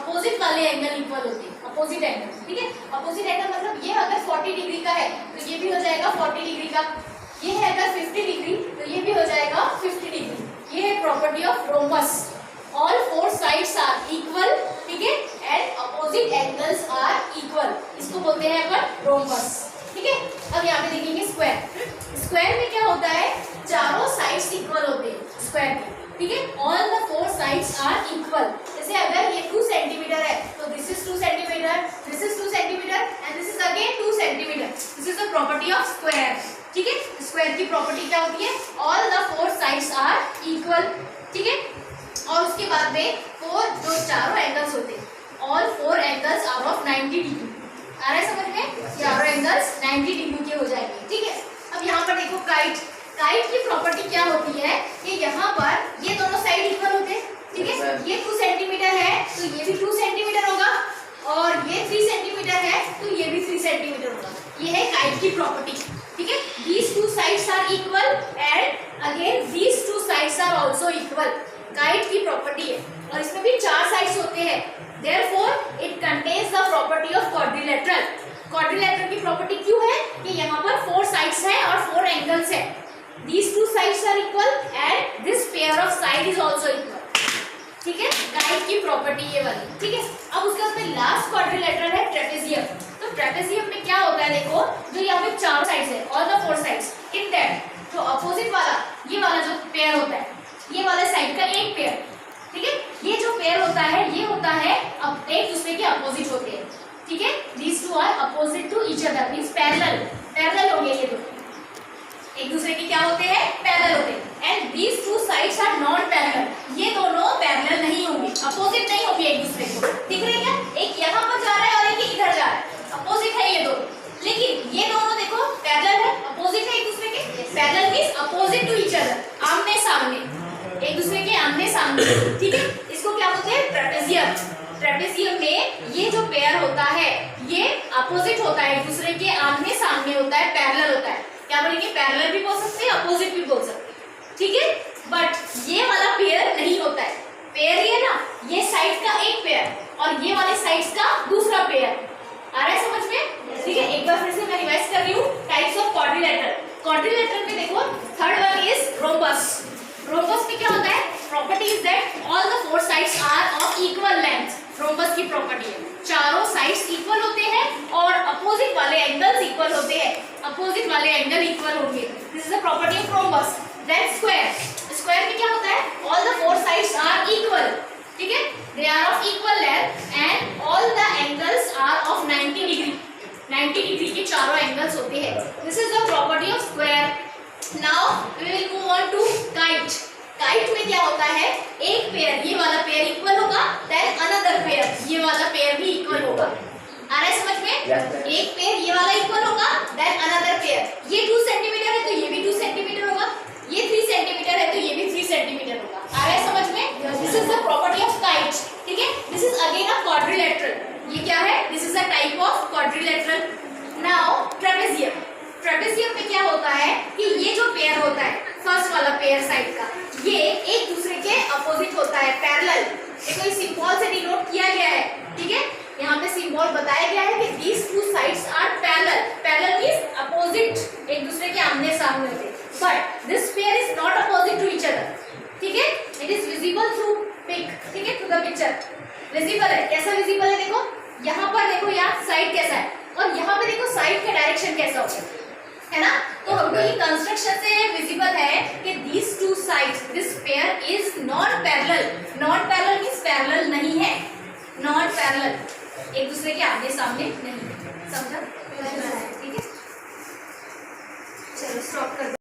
Opposite वाले angle equal होते हैं, अपोजिट एंगल, ठीक है। अपोजिट एंगल मतलब ये अगर 40 डिग्री का है तो ये भी हो जाएगा 40 डिग्री का, ये है अगर 50 डिग्री तो ये भी हो जाएगा 50 डिग्री। ये है property of rhombus, all four sides are equal, ठीक है, and opposite angles are equal, इसको बोलते हैं अपन रोम्बस, ठीक है। अब यहाँ पे देखेंगे स्क्वायर। स्क्वायर में क्या होता है, चारों साइड्स इक्वल होते हैं स्क्वायर के, ठीक है, all the four sides are equal. जैसे अगर ये 2 सेंटीमीटर है तो this is 2 centimetre, this is 2 centimetre and this is again 2 centimetre. This is the property of square, ठीक है। स्क्वायर की प्रॉपर्टी क्या होती है, all the four sides are equal, ठीक है। और उसके बाद में फोर जो चारों एंगल्स होते हैं, all four angles are of 90 degree. आ रहा है समझ में, चारों एंगल्स 90 डिग्री के हो जाएंगे, ठीक है। अब यहाँ पर देखो काइट, काइट की प्रॉपर्टी क्या होती है कि यहाँ पर ये दोनों साइड इक्वल होते हैं, ठीक है। ये 2 सेंटीमीटर है तो ये भी 2 सेंटीमीटर होगा, और ये 3 सेंटीमीटर है तो ये भी 3 सेंटीमीटर होगा। ये है काइट की प्रॉपर्टी, ठीक है। These two sides are equal and again these two sides are also equal। Kite की प्रॉपर्टी है, और इसमें भी 4 साइड्स होते हैं, therefore it contains the property of quadrilateral। Quadrilateral की प्रॉपर्टी क्यों है कि यहाँ पर 4 साइड्स है और 4 एंगल्स है। These two sides are equal and this pair of side is also equal, ठीक है। काइट की प्रॉपर्टी ये वाली, ठीक है। अब उसके बाद में लास्ट क्वाड्रिलेटरल है ट्रेपेजियम। तो ट्रेपेजियम में क्या होता है, देखो जो यहाँ पे 4 साइड्स है, all the 4 sides, in that जो अपोजिट वाला ये वाला जो पेयर होता है, ये वाले साइड का एक पेयर, ठीक है, ये जो पेयर होता है ये होता है अब एक दूसरे के अपोजिट होते हैं, ठीक है। These two are opposite to each other, means parallel, parallel होंगे ये दो, एक दूसरे के क्या होते हैं, पैरेलल होते हैं। And these two sides are not parallel, ये दोनों पैरेलल नहीं होंगे, अपोजिट नहीं होंगे एक दूसरे को, दिख रहे क्या, एक यहाँ पर जा रहा है और एक इधर जा रहा है, अपोजिट है ये दो, लेकिन ये दोनों देखो पैरेलल है, अपोजिट है एक दूसरे के। Parallel means opposite to each other, आमने सामने, एक दूसरे के आमने सामने, ठीक है। इसको क्या बोलते हैं, ट्रेपेजियम। ट्रेपेजियम में ये जो पेयर होता है ये अपोजिट होता है, एक दूसरे के आमने सामने होता है, पैरेलल होता है। क्या बोलेंगे, पैरेलल भी बोल सकते हैं, अपोजिट भी बोल सकते हैं, ठीक है। बट ये वाला पेयर नहीं होता है, पेयर ये ना, ये साइड का एक पेयर और ये वाले साइड्स का दूसरा पेयर। आ रहा है समझ में, ठीक है। एक बार फिर से मैं रिवाइज कर रही हूँ, टाइप्स ऑफ क्वाड्रिलेटरल। क्वाड्रिलेटरल में देखो third one is rhombus. Rhombus में क्या होता है, property is that all the 4 sides are of equal length. Rhombus की प्रॉपर्टी है चारों साइड्स इक्वल होते हैं और अपोजिट वाले एंगल्स इक्वल होते हैं, अपोजिट वाले एंगल इक्वल होंगे। This is the property of rhombus. Then square, square में क्या होता है, all the 4 sides are equal, ठीक है, they are of equal length and all the angles are of 90 degree. 90 degree के चारों एंगल्स होते हैं। This is the property of square. Now we will move on to kite. Kite में क्या होता है, एक पेयर ये वाला पेयर इक्वल होगा, देन अनदर पेयर ये वाला पेयर भी इक्वल होगा। आ रहा है समझ में, एक पेयर ये वाला इक्वल होगा, देन अनदर पेयर, ये 2 सेंटीमीटर है तो ये भी 2 सेंटीमीटर होगा, ये 3 सेंटीमीटर है तो ये भी 3 सेंटीमीटर होगा। आ रहा है समझ में, this is the property of kite, ठीक है। This is again a quadrilateral. ये क्या है, this is a type of quadrilateral. Now trapezium. Trapezium में क्या होता है कि ये जो पेयर होता है, फर्स्ट वाला पेयर साइड का, ये एक दूसरे के अपोजिट होता है, पैरेलल। देखो इस सिंबल से डिनोट किया गया है, ठीक है। यहाँ पे सिंबल बताया गया है कि these two sides are parallel। Parallel means opposite, एक दूसरे के आमने सामने होते। But this pair is not opposite to each other, ठीक है। It is visible through pic, ठीक है, थ्रू द पिक्चर विजिबल है। कैसा विजिबल है, देखो यहाँ पर देखो, यहाँ साइड कैसा है और यहाँ पे देखो साइड का डायरेक्शन कैसा होता है ना। तो हमको ये कंस्ट्रक्शन से विजिबल है कि these two sides, this pair is not parallel। Not parallel means parallel नहीं है, नॉट पैरेलल, एक दूसरे के आगे सामने नहीं, समझा, ठीक है। चलो स्टॉप कर